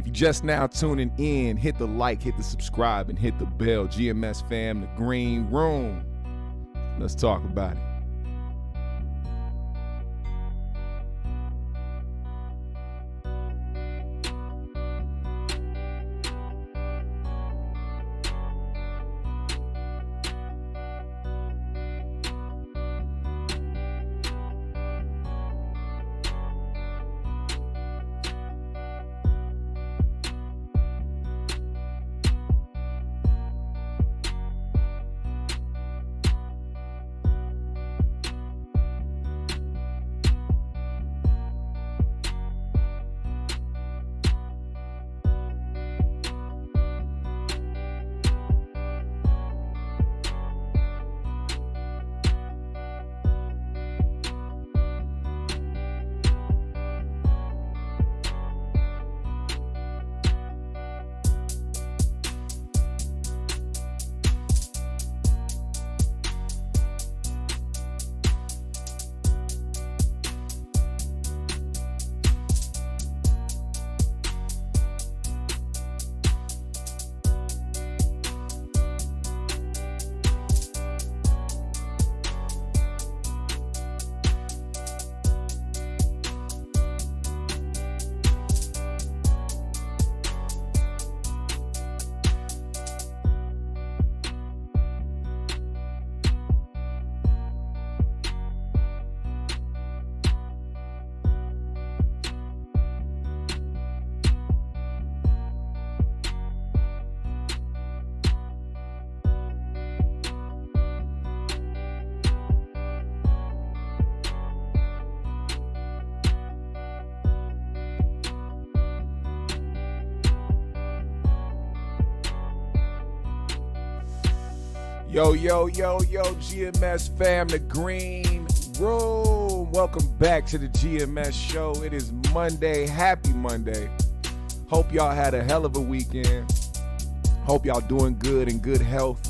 If you're just now tuning in, hit the like, hit the subscribe, and hit the bell. GMS fam, the green room. Let's talk about it. Yo, GMS fam, the green room. Welcome back to the GMS show. It is Monday. Happy Monday. Hope y'all had a hell of a weekend. Hope y'all doing good, in good health.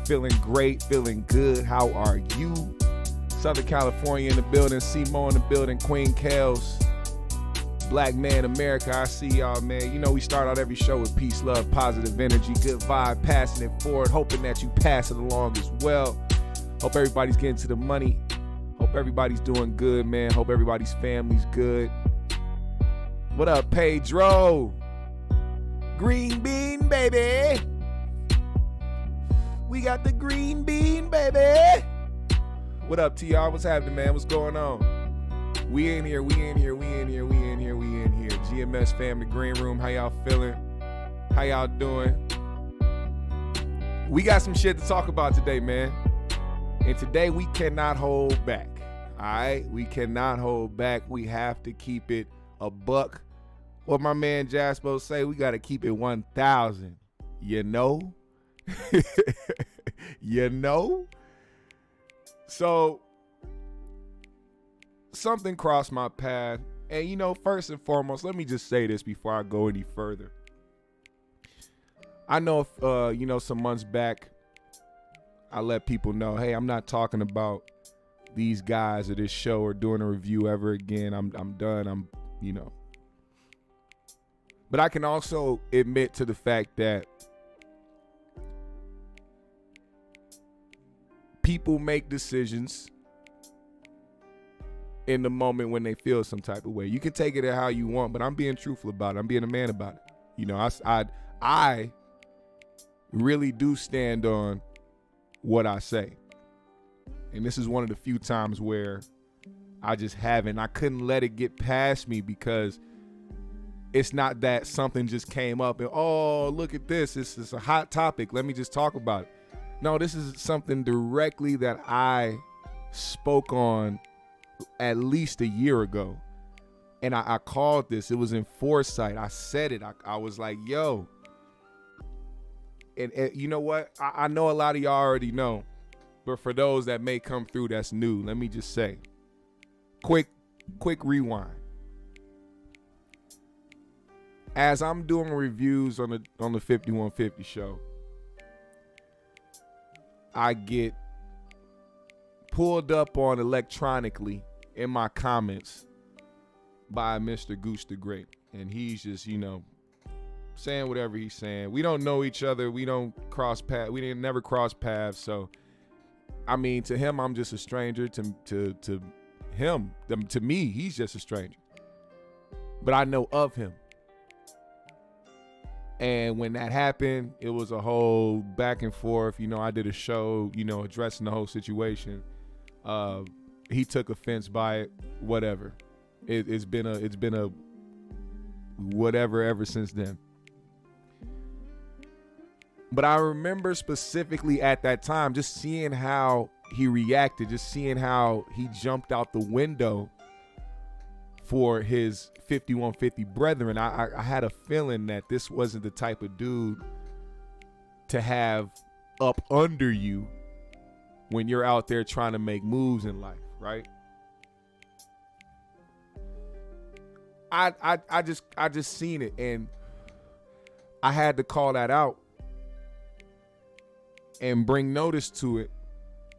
Feeling great, feeling good. How are you? Southern California in the building. Simo in the building. Queen Kels. Black Man America, I see y'all, man. You know, we start out every show with peace, love, positive energy, good vibe, passing it forward, hoping that you pass it along as well. Hope everybody's getting to the money. Hope everybody's doing good, man. Hope everybody's family's good. What up, Pedro? Green bean, baby. We got the green bean, baby. What up, TR? What's happening, man? What's going on? We in here. GMS fam, the green room. How y'all feeling? How y'all doing? We got some shit to talk about today, man. And today we cannot hold back. All right? We cannot hold back. We have to keep it a buck. What my man Jaspo say, we got to keep it 1,000. You know? You know? So, something crossed my path. And, you know, first and foremost, let me just say this before I go any further. I know, some months back, I let people know, hey, I'm not talking about these guys or this show or doing a review ever again. I'm done. But I can also admit to the fact that people make decisions in the moment when they feel some type of way. You can take it how you want, but I'm being truthful about it. I'm being a man about it. You know, I really do stand on what I say. And this is one of the few times where I just haven't. I couldn't let it get past me because it's not that something just came up and, oh, look at this. This is a hot topic. Let me just talk about it. No, this is something directly that I spoke on at least a year ago. And I called this. It was in foresight. I said it. I was like, yo. And you know what? I know a lot of y'all already know. But for those that may come through that's new, let me just say. Quick rewind. As I'm doing reviews on the 5150 show, I get pulled up on electronically in my comments by Mr. Goose the Great. And he's just, saying whatever he's saying. We don't know each other. We don't cross paths. We didn't never cross paths. So, I mean, to him, I'm just a stranger. To him, to me, he's just a stranger. But I know of him. And when that happened, it was a whole back and forth. You know, I did a show, you know, addressing the whole situation. He took offense by it. Whatever. It's been a whatever ever since then. But I remember specifically at that time just seeing how he reacted, just seeing how he jumped out the window for his 5150 brethren. I had a feeling that this wasn't the type of dude to have up under you when you're out there trying to make moves in life, right? I just seen it, and I had to call that out and bring notice to it,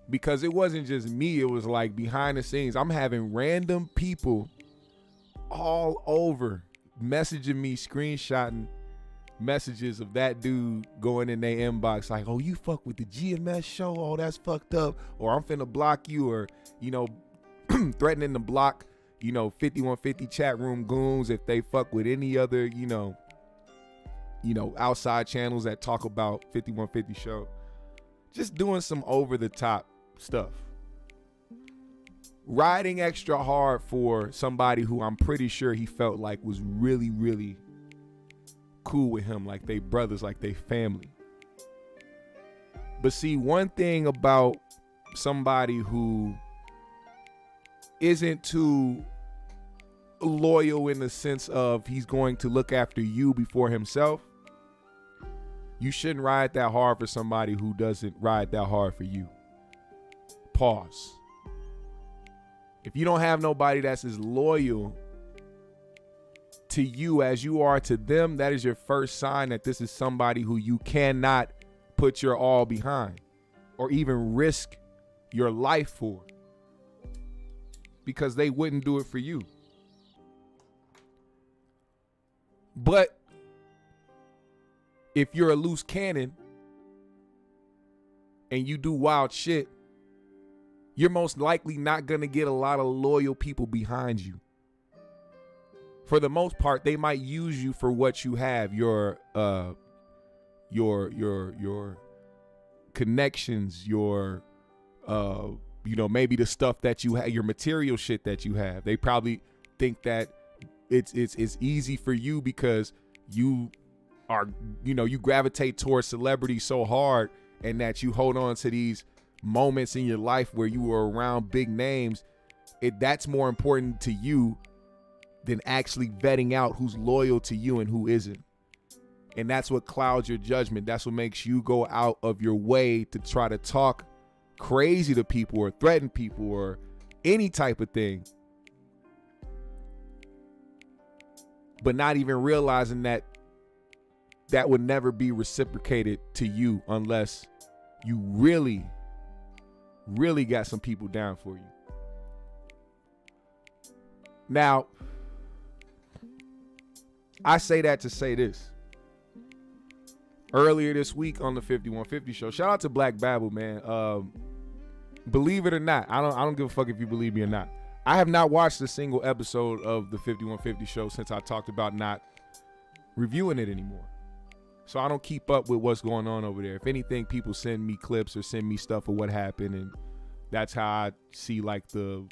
because it wasn't just me. It was like behind the scenes. I'm having random people all over messaging me, screenshotting messages of that dude going in their inbox like, oh, you fuck with the GMS show, oh, that's fucked up, or I'm finna block you, or, you know, threatening to block, you know, 5150 chat room goons if they fuck with any other, you know, outside channels that talk about 5150 show. Just doing some over the top stuff. Riding extra hard for somebody who I'm pretty sure he felt like was really, really cool with him, like they brothers, like they family. But see, one thing about somebody who isn't too loyal in the sense of he's going to look after you before himself, you shouldn't ride that hard for somebody who doesn't ride that hard for you. Pause. If you don't have nobody that's as loyal to you as you are to them, that is your first sign that this is somebody who you cannot put your all behind or even risk your life for, because they wouldn't do it for you. But if you're a loose cannon and you do wild shit, you're most likely not going to get a lot of loyal people behind you. For the most part, they might use you for what you have, your connections, your maybe the stuff that you have, your material shit that you have. They probably think that it's easy for you because you are, you gravitate towards celebrity so hard, and that you hold on to these moments in your life where you were around big names. That's more important to you than actually vetting out who's loyal to you and who isn't. And that's what clouds your judgment. That's what makes you go out of your way to try to talk crazy to people or threaten people or any type of thing, but not even realizing that that would never be reciprocated to you unless you really got some people down for you. Now, I say that to say this. Earlier this week on the 5150 show, shout out to Black Babel, man. Believe it or not, I don't give a fuck if you believe me or not. I have not watched a single episode of the 5150 show since I talked about not reviewing it anymore. So I don't keep up with what's going on over there. If anything, people send me clips or send me stuff of what happened, and that's how I see like the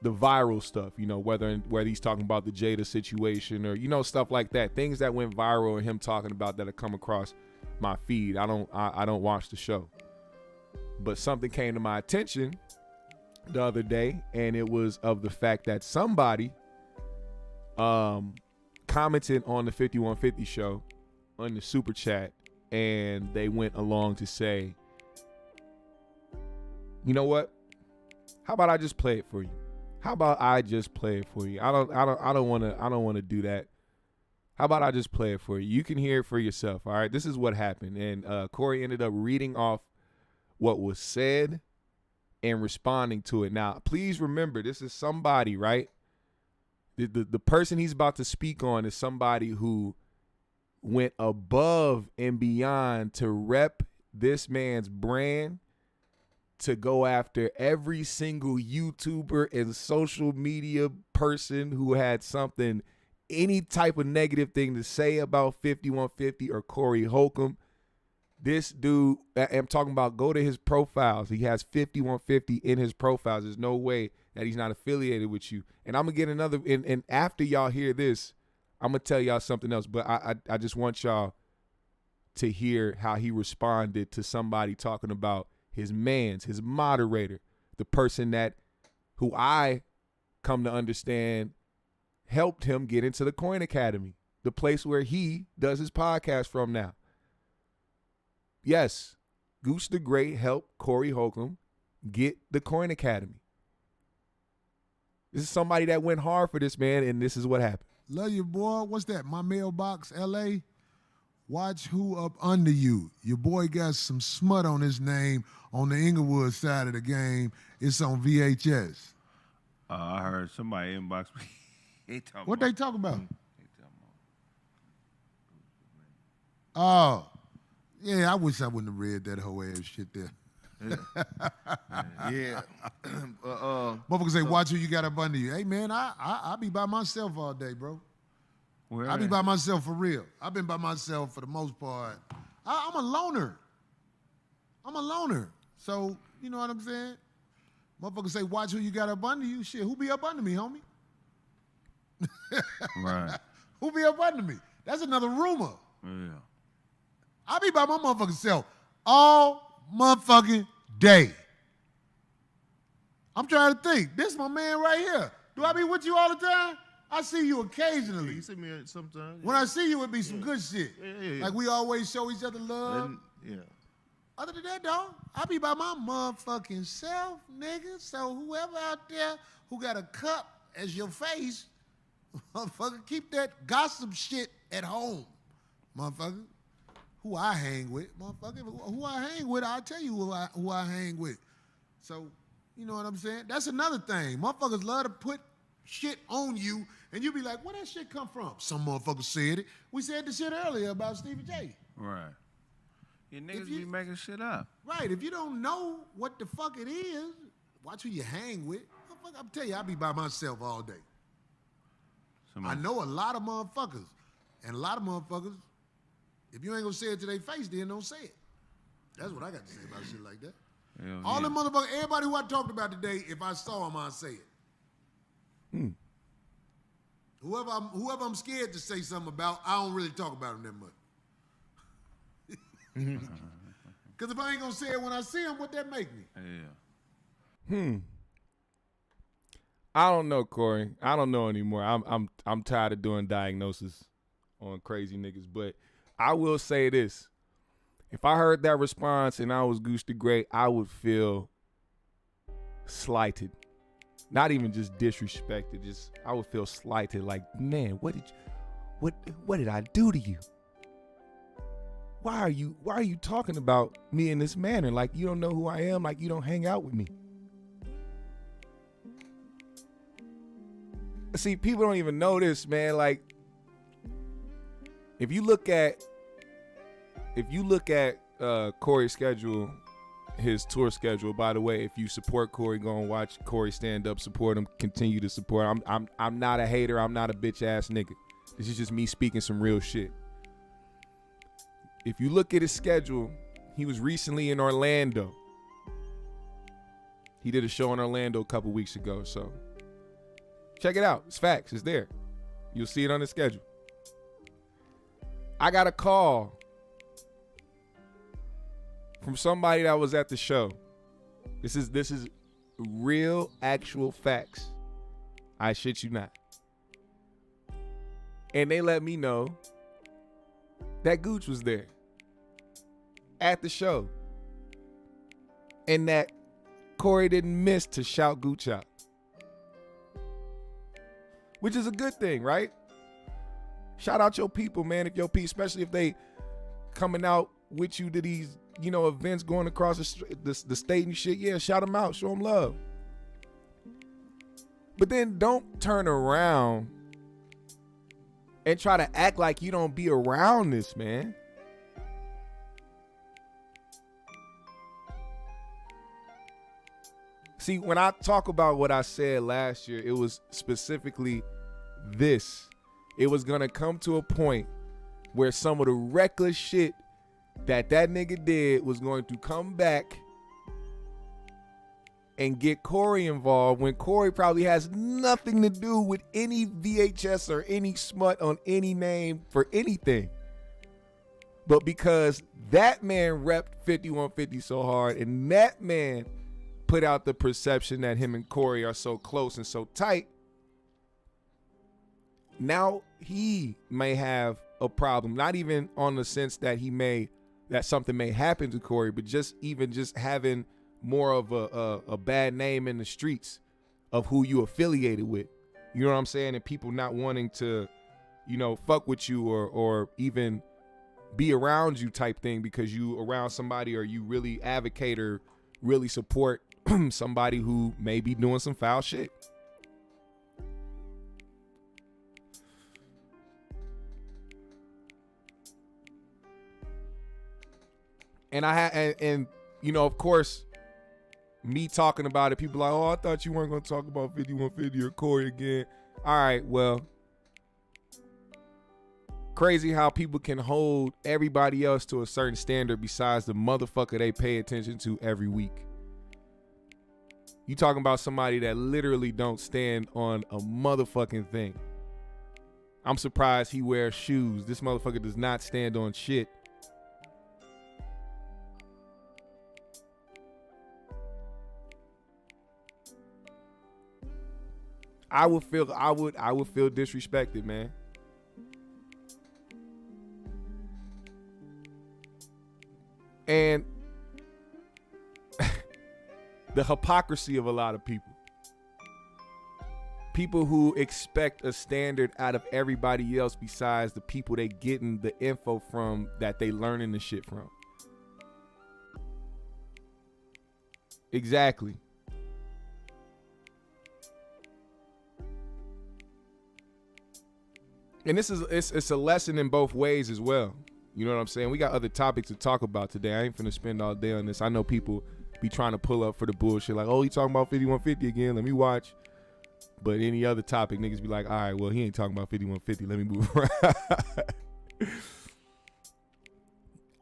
viral stuff, whether he's talking about the Jada situation or, stuff like that. Things that went viral and him talking about that have come across my feed. I don't watch the show. But something came to my attention the other day, and it was of the fact that somebody commented on the 5150 show on the super chat, and they went along to say, you know what? How about I just play it for you? How about I just play it for you? I don't want to do that. How about I just play it for you? You can hear it for yourself. All right. This is what happened. And Corey ended up reading off what was said and responding to it. Now, please remember, this is somebody, right? The person he's about to speak on is somebody who went above and beyond to rep this man's brand, to go after every single YouTuber and social media person who had something, any type of negative thing to say about 5150 or Corey Holcomb. This dude, I'm talking about, go to his profiles. He has 5150 in his profiles. There's no way that he's not affiliated with you. And I'm going to get another, and after y'all hear this, I'm going to tell y'all something else. But I just want y'all to hear how he responded to somebody talking about his moderator, the person who I come to understand helped him get into the Coin Academy, the place where he does his podcast from now. Yes, Goose the Great helped Corey Holcomb get the Coin Academy. This is somebody that went hard for this man, and this is what happened. Love you, boy. What's that? My mailbox, L.A. Watch who up under you. Your boy got some smut on his name on the Inglewood side of the game. It's on VHS. I heard somebody inbox me. What they talking about? Oh. Yeah, I wish I wouldn't have read that whole ass shit there. Yeah. Motherfuckers say, watch who you got up under you. Hey, man, I be by myself all day, bro. I be by myself for real. I've been by myself for the most part. I'm a loner. So, you know what I'm saying? Motherfuckers say, watch who you got up under you. Shit, who be up under me, homie? Right. Who be up under me? That's another rumor. Yeah. I be by my motherfucking self all motherfucking day. I'm trying to think. This is my man right here. Do I be with you all the time? I see you occasionally. You see me sometimes. When I see you, it be some good shit. Yeah. Like we always show each other love. Yeah. Other than that, dog, I be by my motherfucking self, nigga. So whoever out there who got a cup as your face, motherfucker, keep that gossip shit at home, motherfucker. Who I hang with, motherfucker. Who I hang with, I'll tell you who I hang with. So, you know what I'm saying? That's another thing. Motherfuckers love to put shit on you, and you be like, where that shit come from? Some motherfucker said it. We said the shit earlier about Stevie J. Right. Your niggas be making shit up. Right. If you don't know what the fuck it is, watch who you hang with. I'm telling you, I be by myself all day. I know a lot of motherfuckers, and a lot of motherfuckers, if you ain't gonna say it to their face, then don't say it. That's what I got to say about shit like that. All them motherfuckers, everybody who I talked about today, if I saw them, I'd say it. Whoever I'm scared to say something about, I don't really talk about them that much. Because if I ain't gonna say it when I see them, what that make me? Yeah. I don't know, Corey. I don't know anymore. I'm tired of doing diagnosis on crazy niggas, but I will say this. If I heard that response and I was Goose the Great, I would feel slighted. Not even just disrespected. Just I would feel slighted. Like, man, what did I do to you? Why are you talking about me in this manner? Like you don't know who I am, like you don't hang out with me. See, people don't even know this, man. Like, if you look at Corey's schedule, his tour schedule. By the way, if you support Corey, go and watch Corey stand up, support him, continue to support him. I'm not a hater. I'm not a bitch ass nigga. This is just me speaking some real shit. If you look at his schedule, he was recently in Orlando. He did a show in Orlando a couple weeks ago, so check it out. It's facts. It's there. You'll see it on the schedule. I got a call from somebody that was at the show. This is real, actual facts. I shit you not. And they let me know that Gooch was there at the show. And that Corey didn't miss to shout Gooch out. Which is a good thing, right? Shout out your people, man. If your people, especially if they coming out with you to these, events going across the state and shit. Yeah, shout them out. Show them love. But then don't turn around and try to act like you don't be around this, man. See, when I talk about what I said last year, it was specifically this. It was going to come to a point where some of the reckless shit that nigga did was going to come back and get Corey involved when Corey probably has nothing to do with any VHS or any smut on any name for anything. But because that man repped 5150 so hard and that man put out the perception that him and Corey are so close and so tight, now he may have a problem. Not even on the sense that that something may happen to Corey, but just having more of a bad name in the streets of who you affiliated with. You know what I'm saying? And people not wanting to, fuck with you or even be around you type thing because you around somebody or you really advocate or really support somebody who may be doing some foul shit. And of course, me talking about it, people like, oh, I thought you weren't going to talk about 5150 or Corey again. All right, well, crazy how people can hold everybody else to a certain standard besides the motherfucker they pay attention to every week. You talking about somebody that literally don't stand on a motherfucking thing. I'm surprised he wears shoes. This motherfucker does not stand on shit. I would feel disrespected, man. And the hypocrisy of a lot of people. People who expect a standard out of everybody else besides the people they getting the info from that they learning the shit from. Exactly. And it's a lesson in both ways as well. You know what I'm saying? We got other topics to talk about today. I ain't finna spend all day on this. I know people be trying to pull up for the bullshit like, oh, you talking about 5150 again? Let me watch. But any other topic, niggas be like, all right, well, he ain't talking about 5150. Let me move around.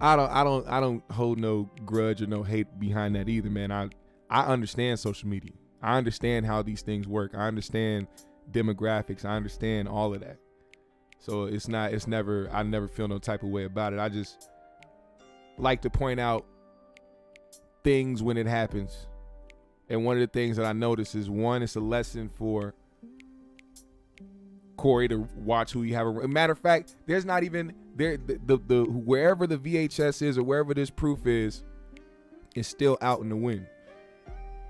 I don't hold no grudge or no hate behind that either, man. I understand social media. I understand how these things work. I understand demographics. I understand all of that. So I never feel no type of way about it. I just like to point out things when it happens. And one of the things that I notice is, one, it's a lesson for Corey to watch who you have. Matter of fact, there's not even there the wherever the VHS is or wherever this proof is still out in the wind.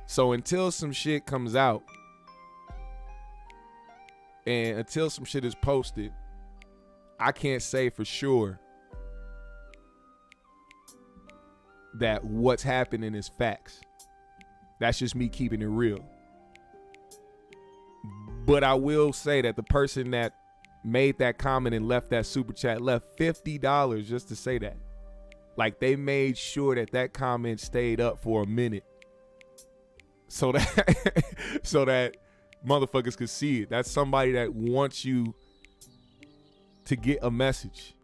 So until some shit comes out and until some shit is posted, I can't say for sure that what's happening is facts. That's just me keeping it real. But I will say that the person that made that comment and left that super chat left $50 just to say that. Like, they made sure that comment stayed up for a minute so that motherfuckers could see it. That's somebody that wants you to get a message.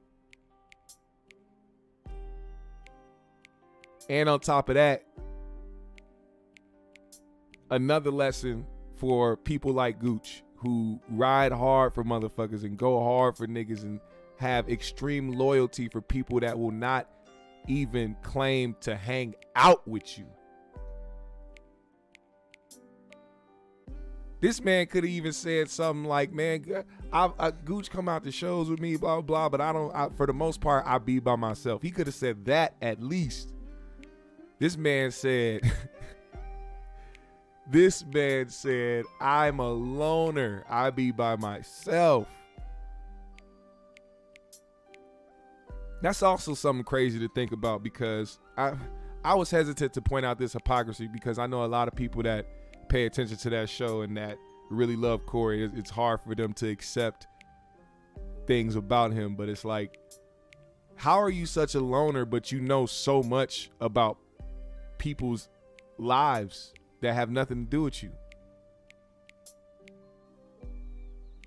And on top of that, another lesson for people like Gooch who ride hard for motherfuckers and go hard for niggas and have extreme loyalty for people that will not even claim to hang out with you. This man could have even said something like, man, Gooch come out to shows with me, blah, blah, but for the most part, I be by myself. He could have said that at least. This man said, I'm a loner. I be by myself. That's also something crazy to think about, because I was hesitant to point out this hypocrisy because I know a lot of people that pay attention to that show and that really love Corey. It's hard for them to accept things about him, but it's like, how are you such a loner, but you know so much about people's lives that have nothing to do with you?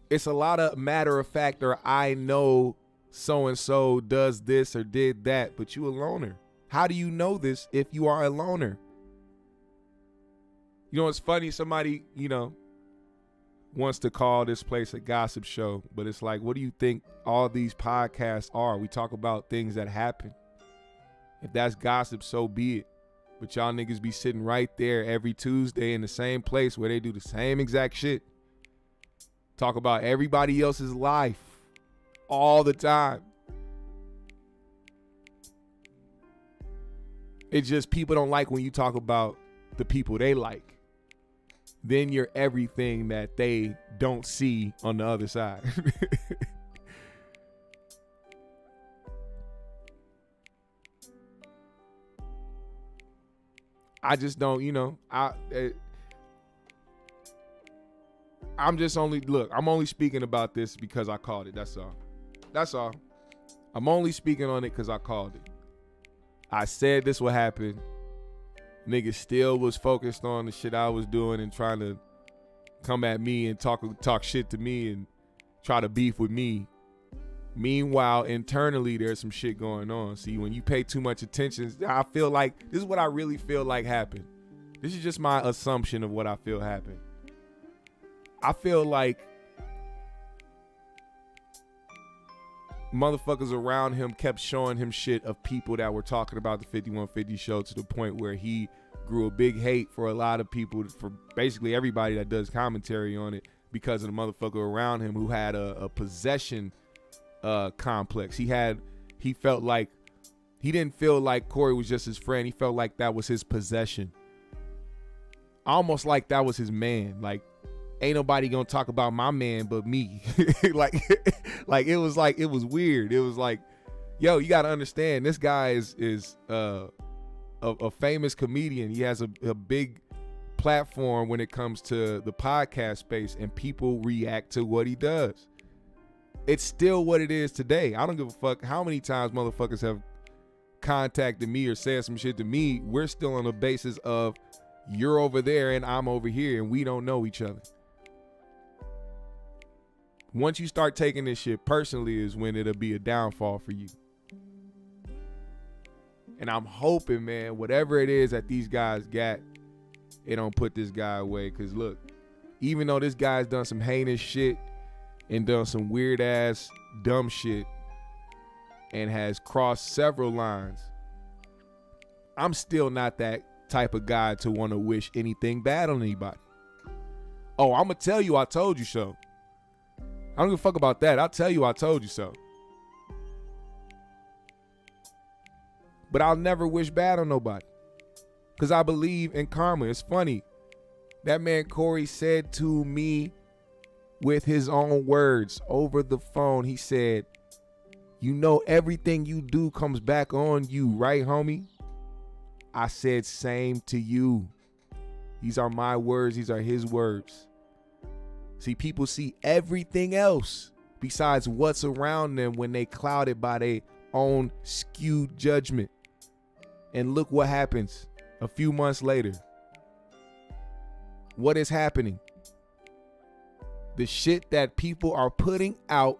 It's a lot of matter of fact, or I know so-and-so does this or did that, but you a loner. How do you know this if you are a loner? You know, it's funny, somebody, wants to call this place a gossip show, but it's like, what do you think all these podcasts are? We talk about things that happen. If that's gossip, so be it. But y'all niggas be sitting right there every Tuesday in the same place where they do the same exact shit. Talk about everybody else's life all the time. It's just people don't like when you talk about the people they like. Then you're everything that they don't see on the other side. I just don't, I'm only speaking about this because I called it. That's all. I'm only speaking on it because I called it. I said this would happen. Niggas still was focused on the shit I was doing and trying to come at me and talk shit to me and try to beef with me. Meanwhile, internally, there's some shit going on. See, when you pay too much attention, I feel like this is what I really feel like happened. This is just my assumption of what I feel happened. I feel like motherfuckers around him kept showing him shit of people that were talking about the 5150 show to the point where he grew a big hate for a lot of people, for basically everybody that does commentary on it, because of the motherfucker around him who had a possession complex. He felt like, he didn't feel like Corey was just his friend. He felt like that was his possession. Almost like that was his man. Like, ain't nobody gonna talk about my man but me. like it was weird. It was like, yo, you gotta understand, this guy is a famous comedian. He has a big platform when it comes to the podcast space, and people react to what he does. It's still what it is today. I don't give a fuck how many times motherfuckers have contacted me or said some shit to me. We're still on the basis of you're over there and I'm over here, and we don't know each other. Once you start taking this shit personally is when it'll be a downfall for you. And I'm hoping, man, whatever it is that these guys got, it don't put this guy away. Because look, even though this guy's done some heinous shit and done some weird ass dumb shit and has crossed several lines, I'm still not that type of guy to want to wish anything bad on anybody. Oh, I'm going to tell you I told you so. I don't give a fuck about that. I'll tell you I told you so. But I'll never wish bad on nobody, because I believe in karma. It's funny. That man Corey said to me with his own words over the phone, he said, you know everything you do comes back on you, right, homie? I said, same to you. These are my words. These are his words. See, people see everything else besides what's around them when they clouded by their own skewed judgment. And look what happens a few months later. What is happening? The shit that people are putting out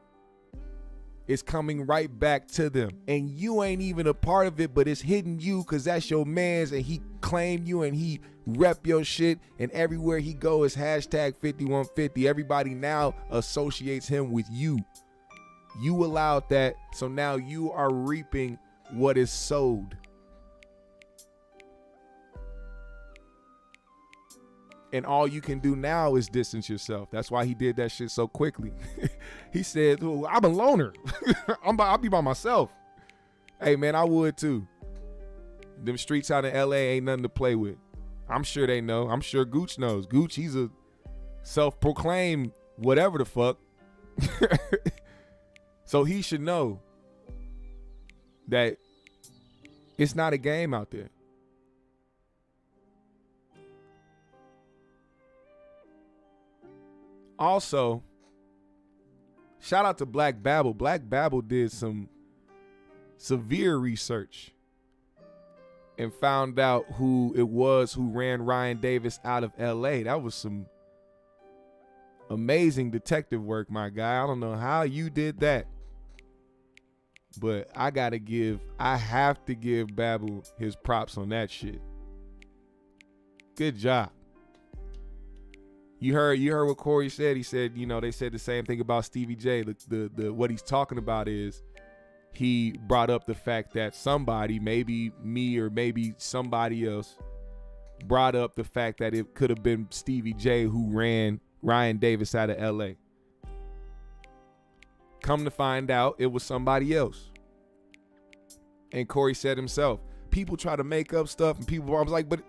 is coming right back to them. And you ain't even a part of it, but it's hitting you because that's your man's, and he claimed you and he rep your shit, and everywhere he go is hashtag 5150. Everybody now associates him with you. You allowed that, so now you are reaping what is sowed. And all you can do now is distance yourself. That's why he did that shit so quickly. He said, oh, I'm a loner. I'll be by myself. Hey, man, I would too. Them streets out in LA ain't nothing to play with. I'm sure they know. I'm sure Gooch knows. Gooch, he's a self-proclaimed whatever the fuck. So he should know that it's not a game out there. Also, shout out to Black Babel. Black Babel did some severe research and found out who it was who ran Ryan Davis out of LA. That was some amazing detective work, my guy. I don't know how you did that, but I have to give Babel his props on that shit. Good job. You heard what Corey said. He said, they said the same thing about Stevie J. The what he's talking about is he brought up the fact that somebody, maybe me or maybe somebody else, brought up the fact that it could have been Stevie J who ran Ryan Davis out of LA. Come to find out, it was somebody else. And Corey said himself, people try to make up stuff, and I was like, but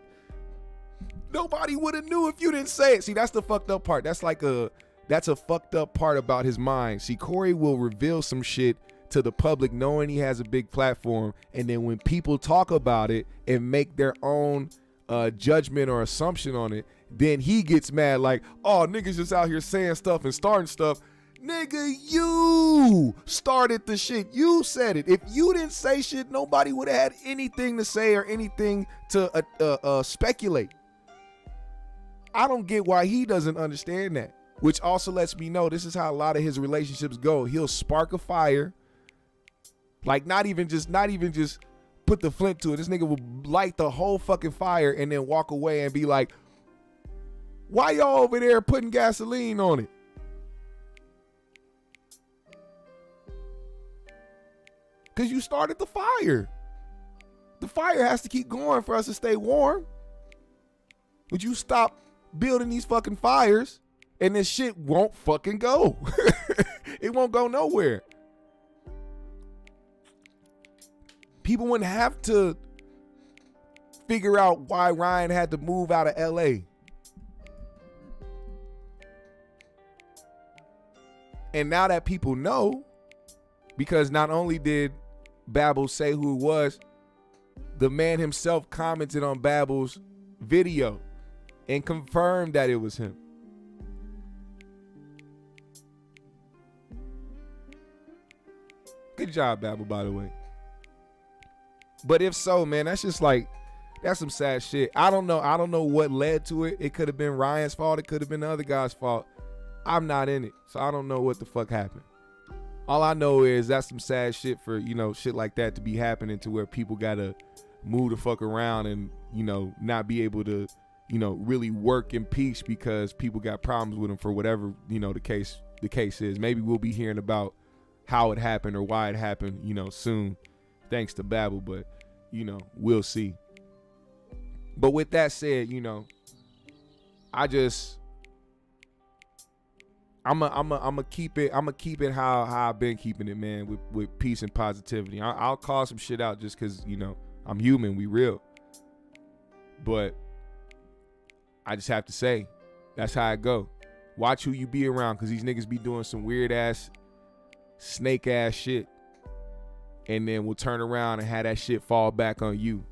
nobody would have knew if you didn't say it. See, that's the fucked up part. That's a fucked up part about his mind. See, Corey will reveal some shit to the public knowing he has a big platform, and then when people talk about it and make their own judgment or assumption on it, then he gets mad like, oh, niggas just out here saying stuff and starting stuff. Nigga, you started the shit. You said it. If you didn't say shit, nobody would have had anything to say or anything to speculate. I don't get why he doesn't understand that, which also lets me know this is how a lot of his relationships go. He'll spark a fire, like not even just put the flint to it. This nigga will light the whole fucking fire and then walk away and be like, why y'all over there putting gasoline on it? Because you started the fire. The fire has to keep going for us to stay warm. Would you stop building these fucking fires and this shit won't fucking go? It won't go nowhere. People wouldn't have to figure out why Ryan had to move out of LA. And now that people know, because not only did Babel say who it was, the man himself commented on Babel's video and confirmed that it was him. Good job, Babel, by the way. But if so, man, that's just like, that's some sad shit. I don't know what led to it. It could have been Ryan's fault. It could have been the other guy's fault. I'm not in it, so I don't know what the fuck happened. All I know is that's some sad shit for, shit like that to be happening to where people gotta move the fuck around and, not be able to, really work in peace because people got problems with them for whatever, the case is. Maybe we'll be hearing about how it happened or why it happened, soon, thanks to Babel, but, we'll see. But with that said, I'm gonna keep it how I've been keeping it, man, with peace and positivity. I'll call some shit out just because, I'm human, we real. But I just have to say, that's how it go. Watch who you be around, because these niggas be doing some weird ass, snake ass shit. And then we'll turn around and have that shit fall back on you.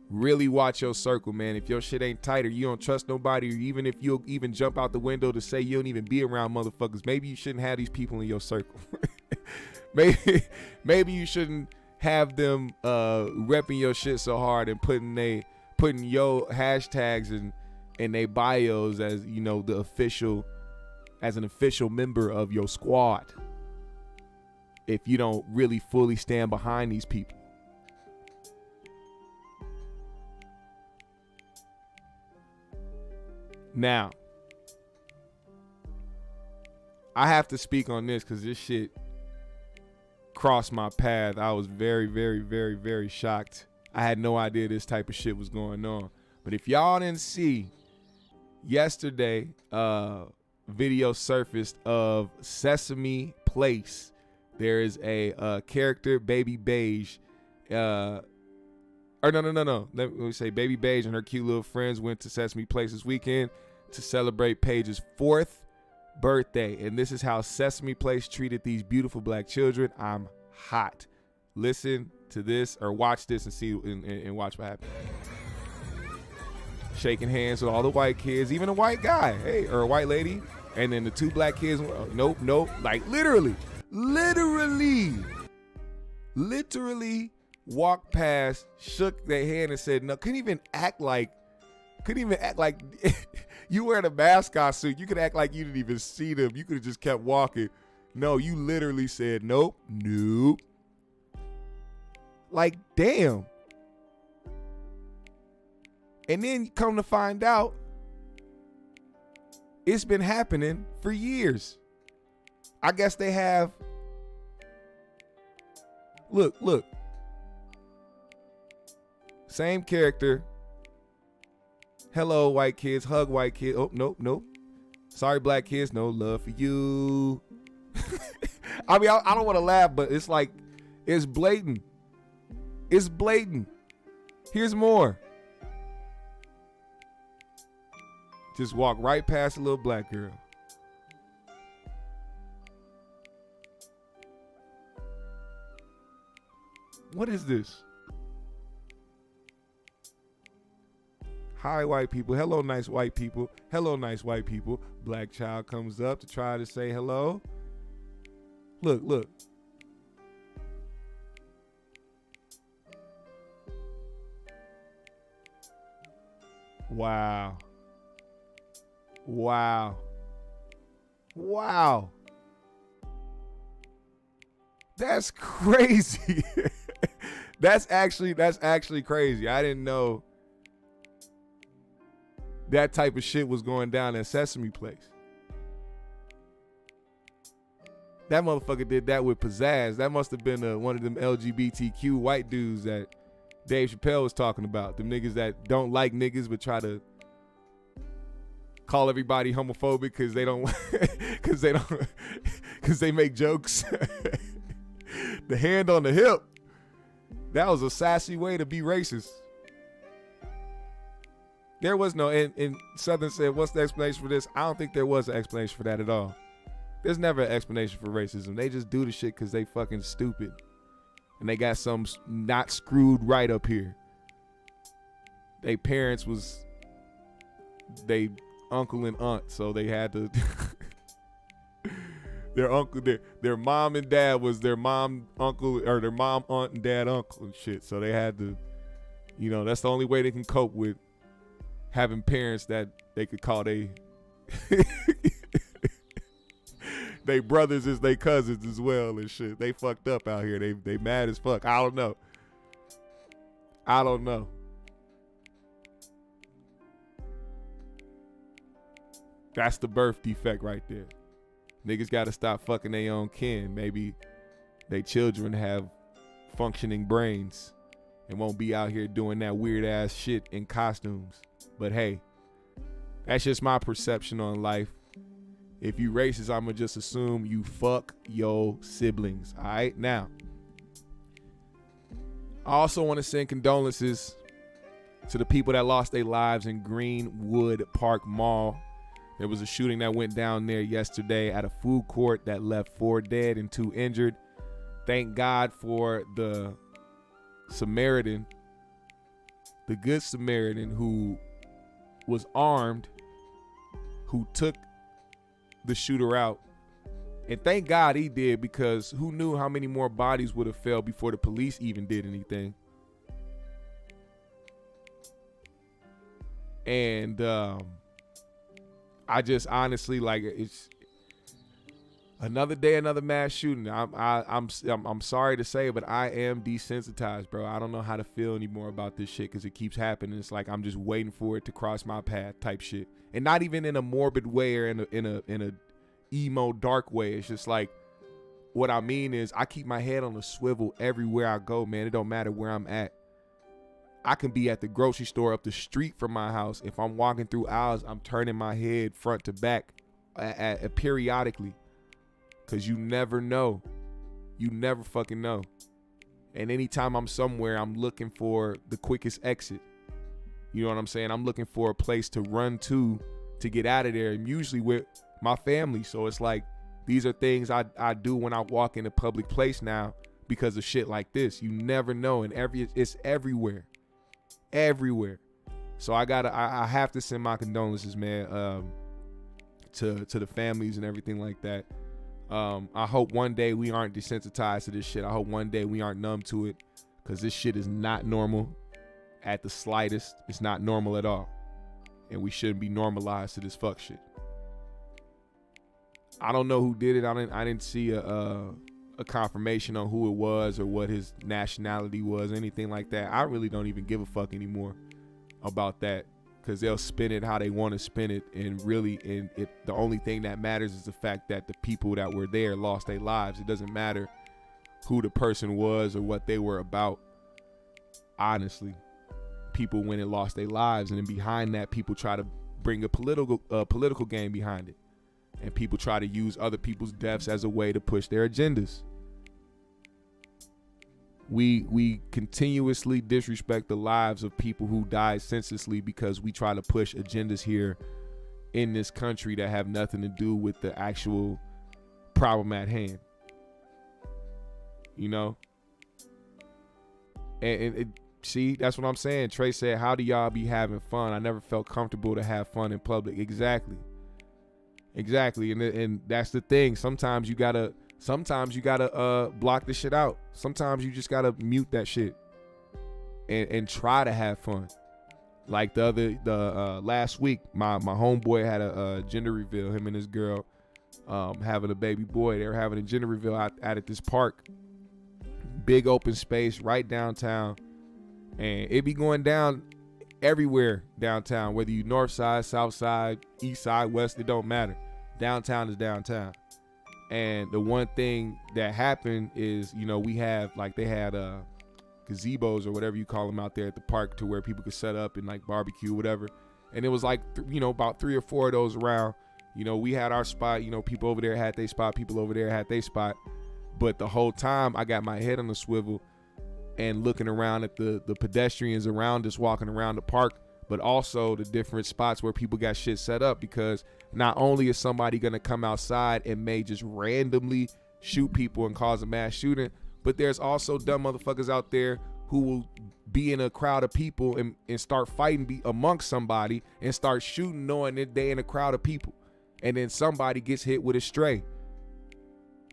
Really watch your circle, man. If your shit ain't tight or you don't trust nobody, or even if you'll even jump out the window to say you don't even be around motherfuckers, maybe you shouldn't have these people in your circle. maybe you shouldn't have them repping your shit so hard and putting your hashtags in their bios as, as an official member of your squad. If you don't really fully stand behind these people. Now, I have to speak on this because this shit crossed my path. I was very, very, very, very shocked. I had no idea this type of shit was going on. But if y'all didn't see, yesterday, video surfaced of Sesame Place. There is a character, Baby Beige. No. Let me say Baby Beige and her cute little friends went to Sesame Place this weekend to celebrate Paige's 4th birthday. And this is how Sesame Place treated these beautiful black children. I'm hot. Listen to this or watch this and see and watch what happens. Shaking hands with all the white kids, even a white guy, or a white lady. And then the two black kids, nope. Like literally walked past, shook their hand and said no. Couldn't even act like you wearing a mascot suit. You could act like you didn't even see them. You could have just kept walking. No, you literally said nope. Like, damn. And then come to find out, it's been happening for years. I guess they have. Look. Same character. Hello, white kids. Hug white kids. Oh, nope. Sorry, black kids. No love for you. I mean, I don't want to laugh, but it's like, it's blatant. It's blatant. Here's more. Just walk right past a little black girl. What is this? Hi, white people. Hello, nice white people. Hello, nice white people. Black child comes up to try to say hello. Look. Wow. That's crazy. That's actually crazy. I didn't know that type of shit was going down at Sesame Place. That motherfucker did that with pizzazz. That must have been one of them LGBTQ white dudes that Dave Chappelle was talking about. Them niggas that don't like niggas but try to call everybody homophobic because they make jokes. The hand on the hip. That was a sassy way to be racist. There was no, and Southern said, what's the explanation for this? I don't think there was an explanation for that at all. There's never an explanation for racism. They just do the shit because they fucking stupid. And they got some not screwed right up here. They parents was they uncle and aunt, so they had to their mom and dad was their mom, uncle, or their mom, aunt, and dad, uncle and shit. So they had to, that's the only way they can cope with having parents that they could call they brothers as they cousins as well and shit. They fucked up out here. They mad as fuck. I don't know. That's the birth defect right there. Niggas gotta stop fucking their own kin. Maybe they children have functioning brains and won't be out here doing that weird ass shit in costumes. But hey, that's just my perception on life. If you racist, I'ma just assume you fuck your siblings. All right, now I also want to send condolences to the people that lost their lives in Greenwood Park Mall. There was a shooting that went down there yesterday at a food court that left 4 dead and 2 injured. Thank God for the Samaritan, the good Samaritan who was armed, who took the shooter out. And thank God he did, because who knew how many more bodies would have fell before the police even did anything. And I just honestly, like, it's another day, another mass shooting. I'm sorry to say, but I am desensitized, bro. I don't know how to feel anymore about this shit because it keeps happening. It's like I'm just waiting for it to cross my path, type shit, and not even in a morbid way or in a emo dark way. It's just like, what I mean is I keep my head on a swivel everywhere I go, man. It don't matter where I'm at. I can be at the grocery store up the street from my house. If I'm walking through aisles, I'm turning my head front to back periodically, because you never know. You never fucking know. And anytime I'm somewhere, I'm looking for the quickest exit. You know what I'm saying? I'm looking for a place to run to get out of there. I'm usually with my family. So it's like, these are things I do when I walk in a public place now because of shit like this. You never know. And it's everywhere. Everywhere. So I have to send my condolences, man, to the families and everything like that. I hope one day we aren't desensitized to this shit. I hope one day we aren't numb to it, because this shit is not normal at the slightest. It's not normal at all, and we shouldn't be normalized to this fuck shit. I don't know who did it. I didn't see a confirmation on who it was or what his nationality was, anything like that. I really don't even give a fuck anymore about that, because they'll spin it how they want to spin it, and really, the only thing that matters is the fact that the people that were there lost their lives. It doesn't matter who the person was or what they were about. Honestly, people went and lost their lives, and then behind that, people try to bring a political game behind it. And people try to use other people's deaths as a way to push their agendas. We continuously disrespect the lives of people who died senselessly because we try to push agendas here in this country that have nothing to do with the actual problem at hand. You know? And see, that's what I'm saying. Trey said, how do y'all be having fun? I never felt comfortable to have fun in public. Exactly. And that's the thing. Sometimes you gotta block the shit out. Sometimes you just gotta mute that shit and try to have fun. Like the last week, my homeboy had a gender reveal. Him and his girl having a baby boy. They were having a gender reveal out at this park, big open space right downtown, and it be going down everywhere downtown. Whether you north side, south side, east side, west, it don't matter. Downtown is downtown. And the one thing that happened is, you know, we have, like, they had gazebos or whatever you call them out there at the park to where people could set up and like barbecue, whatever. And it was like, you know, about 3 or 4 of those around. You know, we had our spot, you know, people over there had their spot, people over there had their spot. But the whole time I got my head on the swivel and looking around at the pedestrians around us walking around the park, but also the different spots where people got shit set up, because not only is somebody going to come outside and may just randomly shoot people and cause a mass shooting, but there's also dumb motherfuckers out there who will be in a crowd of people and start fighting amongst somebody and start shooting knowing that they in a crowd of people. And then somebody gets hit with a stray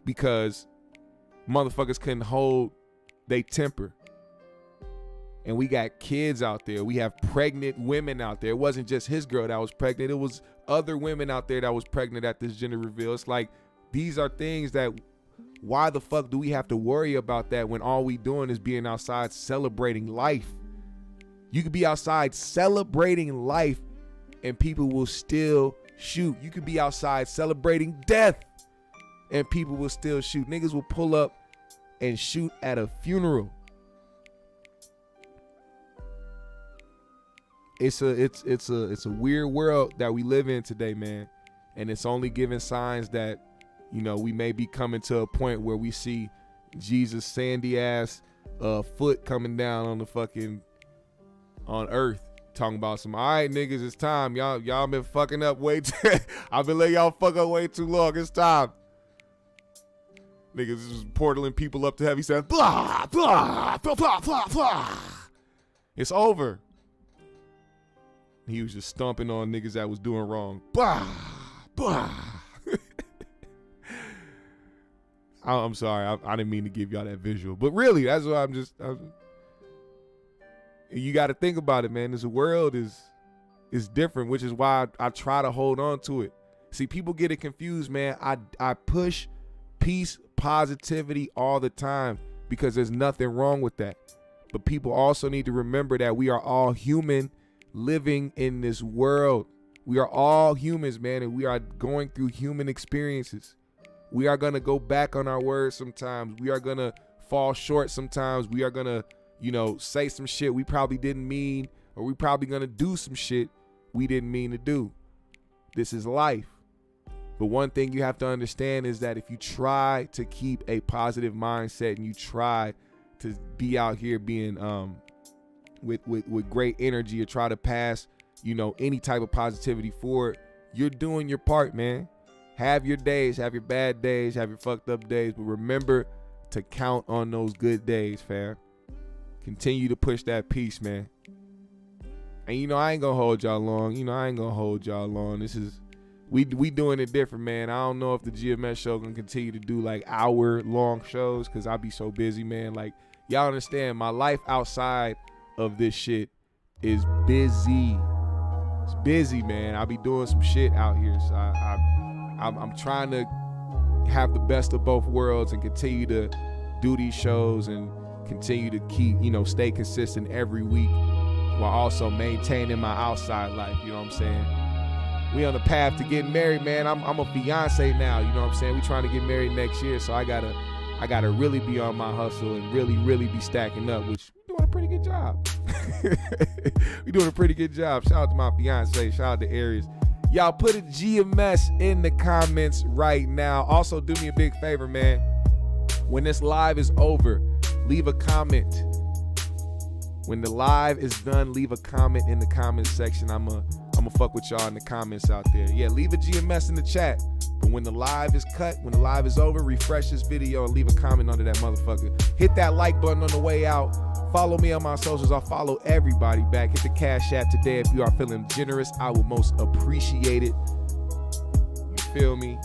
because motherfuckers couldn't hold they temper. And we got kids out there. We have pregnant women out there. It wasn't just his girl that was pregnant. It was other women out there that was pregnant at this gender reveal. It's like, these are things that, why the fuck do we have to worry about that when all we doing is being outside celebrating life? You could be outside celebrating life and people will still shoot. You could be outside celebrating death and people will still shoot. Niggas will pull up and shoot at a funeral. It's a weird world that we live in today, man. And it's only giving signs that, you know, we may be coming to a point where we see Jesus' sandy ass foot coming down on the fucking, on earth, talking about some, all right, niggas, it's time. Y'all been fucking up way too, I've been letting y'all fuck up way too long. It's time. Niggas is portaling people up to heaven. He said, blah, blah, blah, blah, blah, blah. It's over. He was just stomping on niggas that was doing wrong. Blah, blah. I'm sorry. I didn't mean to give y'all that visual. But really, that's what you got to think about it, man. This world is different, which is why I try to hold on to it. See, people get it confused, man. I push peace, positivity all the time because there's nothing wrong with that. But people also need to remember that we are all human living in this world. We are all humans, man, and we are going through human experiences. We are going to go back on our words sometimes. We are going to fall short sometimes. We are going to, you know, say some shit we probably didn't mean, or we probably going to do some shit we didn't mean to do. This is life. But one thing you have to understand is that if you try to keep a positive mindset and you try to be out here being with great energy or try to pass, you know, any type of positivity forward, you're doing your part, man. Have your days, have your bad days, have your fucked up days, but remember to count on those good days, fam. Continue to push that peace, man. And, you know, I ain't gonna hold y'all long. This is we doing it different, man. I don't know if the GMS show gonna continue to do like hour-long shows because I'll be so busy, man. Like, y'all understand, my life outside of this shit is busy. It's busy, man. I'll be doing some shit out here, so I'm trying to have the best of both worlds and continue to do these shows and continue to keep, stay consistent every week while also maintaining my outside life. You know what I'm saying? We on the path to getting married, man. I'm a fiance now. You know what I'm saying? We trying to get married next year, so I gotta really be on my hustle and really be stacking up, which we doing a pretty good job. We doing a pretty good job. Shout out to my fiance. Shout out to Aries. Y'all put a GMS in the comments right now. Also, do me a big favor, man. When this live is over, leave a comment. When the live is done, leave a comment in the comment section. I'm gonna fuck with y'all in the comments out there. Yeah, leave a GMS in the chat. But when the live is cut, when the live is over, refresh this video and leave a comment under that motherfucker. Hit that like button on the way out. Follow me on my socials. I'll follow everybody back. Hit the Cash App today if you are feeling generous. I would most appreciate it. You feel me?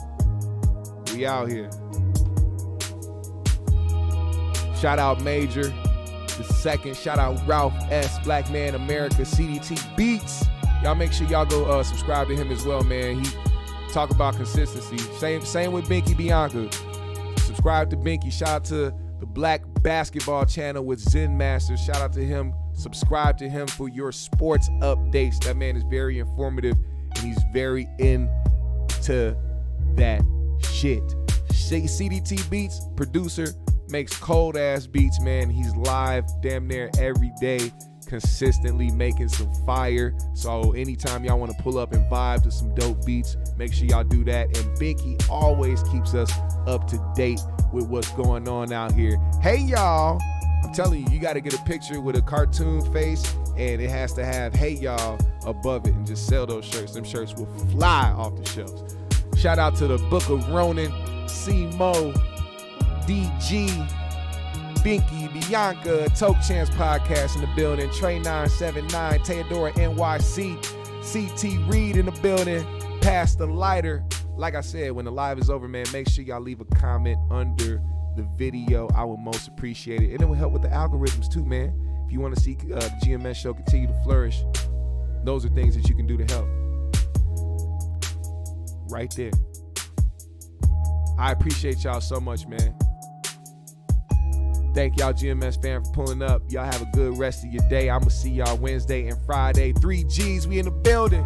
We out here. Shout out Major the second. Shout out Ralph S. Black Man America, CDT Beats. Y'all make sure y'all go subscribe to him as well, man. He talk about consistency. Same with Binky Bianca. Subscribe to Binky. Shout out to the Black Basketball Channel with Zen Masters. Shout out to him. Subscribe to him for your sports updates. That man is very informative and he's very into that shit. CDT Beats, producer, makes cold ass beats, man. He's live damn near every day, consistently making some fire. So anytime y'all want to pull up and vibe to some dope beats, make sure y'all do that. And Binky always keeps us up to date with what's going on out here. Hey y'all, I'm telling you, you got to get a picture with a cartoon face and it has to have "Hey y'all" above it and just sell those shirts. Them shirts will fly off the shelves. Shout out to the Book of Ronan, C-Mo, DG, Binky, Bianca, Toke Chance Podcast in the building, Trey 979, Theodora NYC, CT Reed in the building, Pass the Lighter. Like I said, when the live is over, man, make sure y'all leave a comment under the video. I will most appreciate it. And it will help with the algorithms too, man. If you want to see the GMS show continue to flourish, those are things that you can do to help. Right there. I appreciate y'all so much, man. Thank y'all, GMS fam, for pulling up. Y'all have a good rest of your day. I'm going to see y'all Wednesday and Friday. 3 Gs, we in the building.